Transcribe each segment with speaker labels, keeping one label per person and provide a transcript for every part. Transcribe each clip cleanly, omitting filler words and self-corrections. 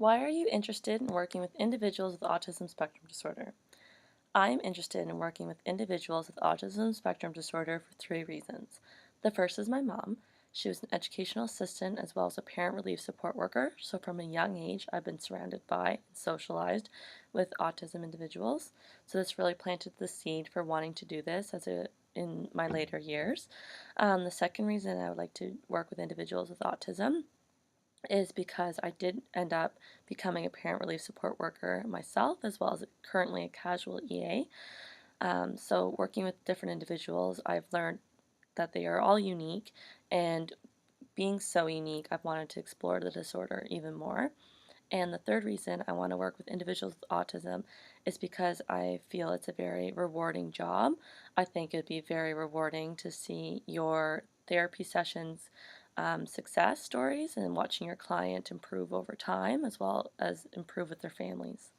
Speaker 1: Why are you interested in working with individuals with autism spectrum disorder? I'm interested in working with individuals with autism spectrum disorder for three reasons. The first is my mom. She was an educational assistant as well as a parent relief support worker, so from a young age I've been surrounded by and socialized with autism individuals. So this really planted the seed for wanting to do this in my later years. The second reason I would like to work with individuals with autism is because I did end up becoming a parent relief support worker myself, as well as currently a casual EA. So working with different individuals, I've learned that they are all unique, and being so unique, I've wanted to explore the disorder even more. And the third reason I want to work with individuals with autism is because I feel it's a very rewarding job. I think it'd be very rewarding to see your therapy sessions success stories and watching your client improve over time as well as improve with their families.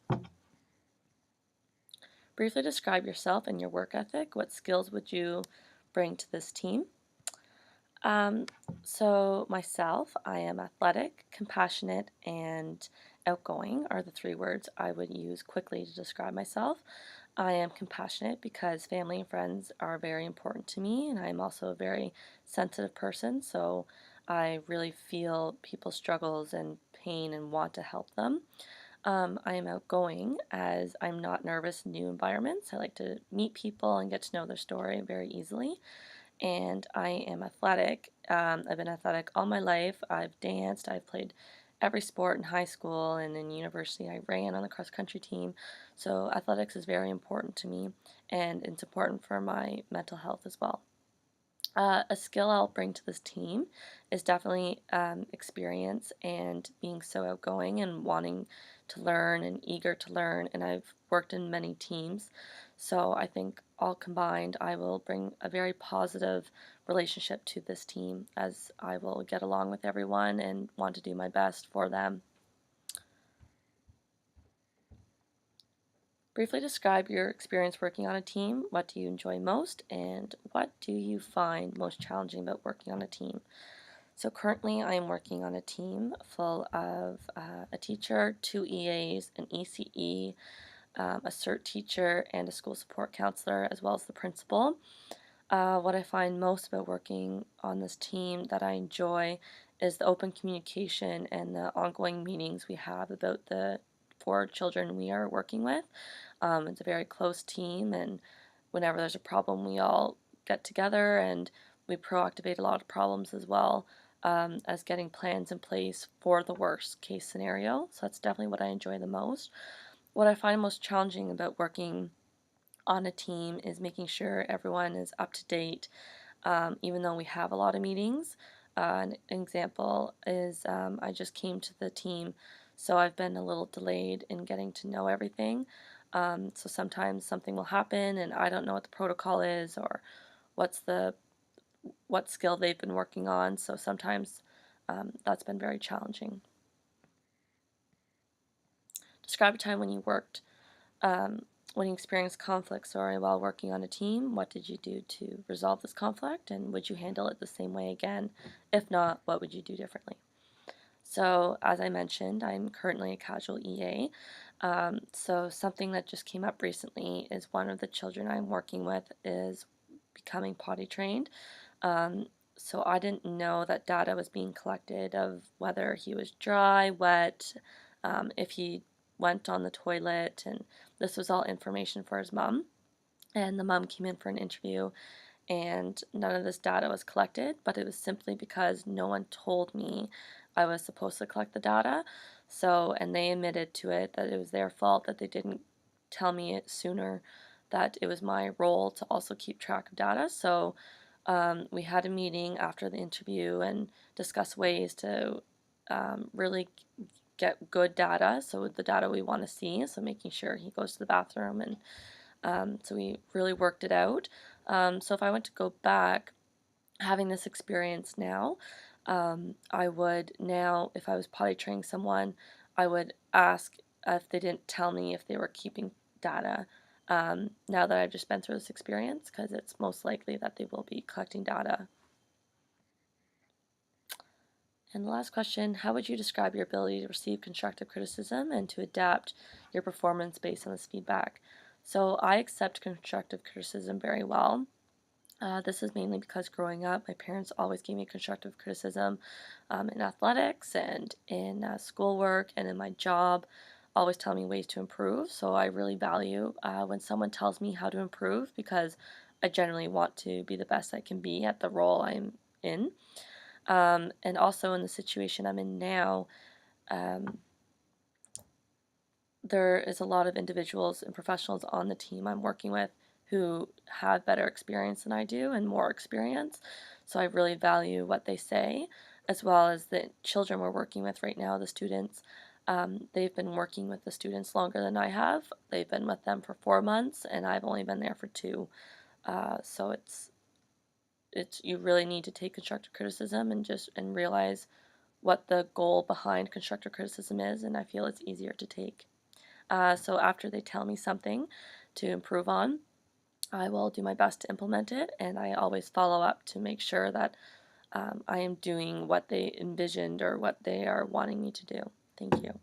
Speaker 1: Briefly describe yourself and your work ethic. What skills would you bring to this team? Um, so myself, I am athletic, compassionate, and outgoing are the three words I would use quickly to describe myself. I am compassionate because family and friends are very important to me, and I'm also a very sensitive person, so I really feel people's struggles and pain and want to help them. I am outgoing as I'm not nervous in new environments. I like to meet people and get to know their story very easily, and I am athletic. I've been athletic all my life. I've danced, I've played every sport in high school, and in university I ran on the cross country team. So athletics is very important to me, and it's important for my mental health as well. A skill I'll bring to this team is definitely experience and being so outgoing and wanting to learn and eager to learn. And I've worked in many teams, so I think all combined, I will bring a very positive relationship to this team as I will get along with everyone and want to do my best for them. Briefly describe your experience working on a team. What do you enjoy most, and what do you find most challenging about working on a team? So currently I am working on a team full of a teacher, two EAs, an ECE, a CERT teacher, and a school support counselor, as well as the principal. What I find most about working on this team that I enjoy is the open communication and the ongoing meetings we have about the four children we are working with. It's a very close team, and whenever there's a problem, we all get together and we proactivate a lot of problems as well as getting plans in place for the worst case scenario. So that's definitely what I enjoy the most. What I find most challenging about working on a team is making sure everyone is up to date, even though we have a lot of meetings. An example is I just came to the team, so I've been a little delayed in getting to know everything. So sometimes something will happen and I don't know what the protocol is or what's the what skill they've been working on. So sometimes that's been very challenging. Describe a time when you worked when you experienced conflict, sorry, while working on a team. What did you do to resolve this conflict, and would you handle it the same way again? If not, what would you do differently? So, as I mentioned, I'm currently a casual EA. So something that just came up recently is one of the children I'm working with is becoming potty trained. Um, so I didn't know that data was being collected of whether he was dry, wet, if he went on the toilet, and this was all information for his mom. And the mom came in for an interview, and none of this data was collected, but it was simply because no one told me I was supposed to collect the data. So, and they admitted to it that it was their fault that they didn't tell me it sooner, that it was my role to also keep track of data. So, we had a meeting after the interview and discussed ways to really get good data, so the data we want to see, so making sure he goes to the bathroom, and so we really worked it out. So if I went to go back, having this experience now, I would now, if I was potty training someone, I would ask if they didn't tell me if they were keeping data. Now that I've just been through this experience, because it's most likely that they will be collecting data. And the last question, how would you describe your ability to receive constructive criticism and to adapt your performance based on this feedback? So I accept constructive criticism very well. This is mainly because growing up, my parents always gave me constructive criticism in athletics and in schoolwork and in my job, always telling me ways to improve. So I really value when someone tells me how to improve because I generally want to be the best I can be at the role I'm in. And also in the situation I'm in now, um, there is a lot of individuals and professionals on the team I'm working with who have better experience than I do and more experience. So I really value what they say, as well as the children we're working with right now, the students. They've been working with the students longer than I have. They've been with them for 4 months, and I've only been there for 2. So it's you really need to take constructive criticism and realize what the goal behind constructive criticism is, and I feel it's easier to take. So after they tell me something to improve on, I will do my best to implement it, and I always follow up to make sure that I am doing what they envisioned or what they are wanting me to do. Thank you.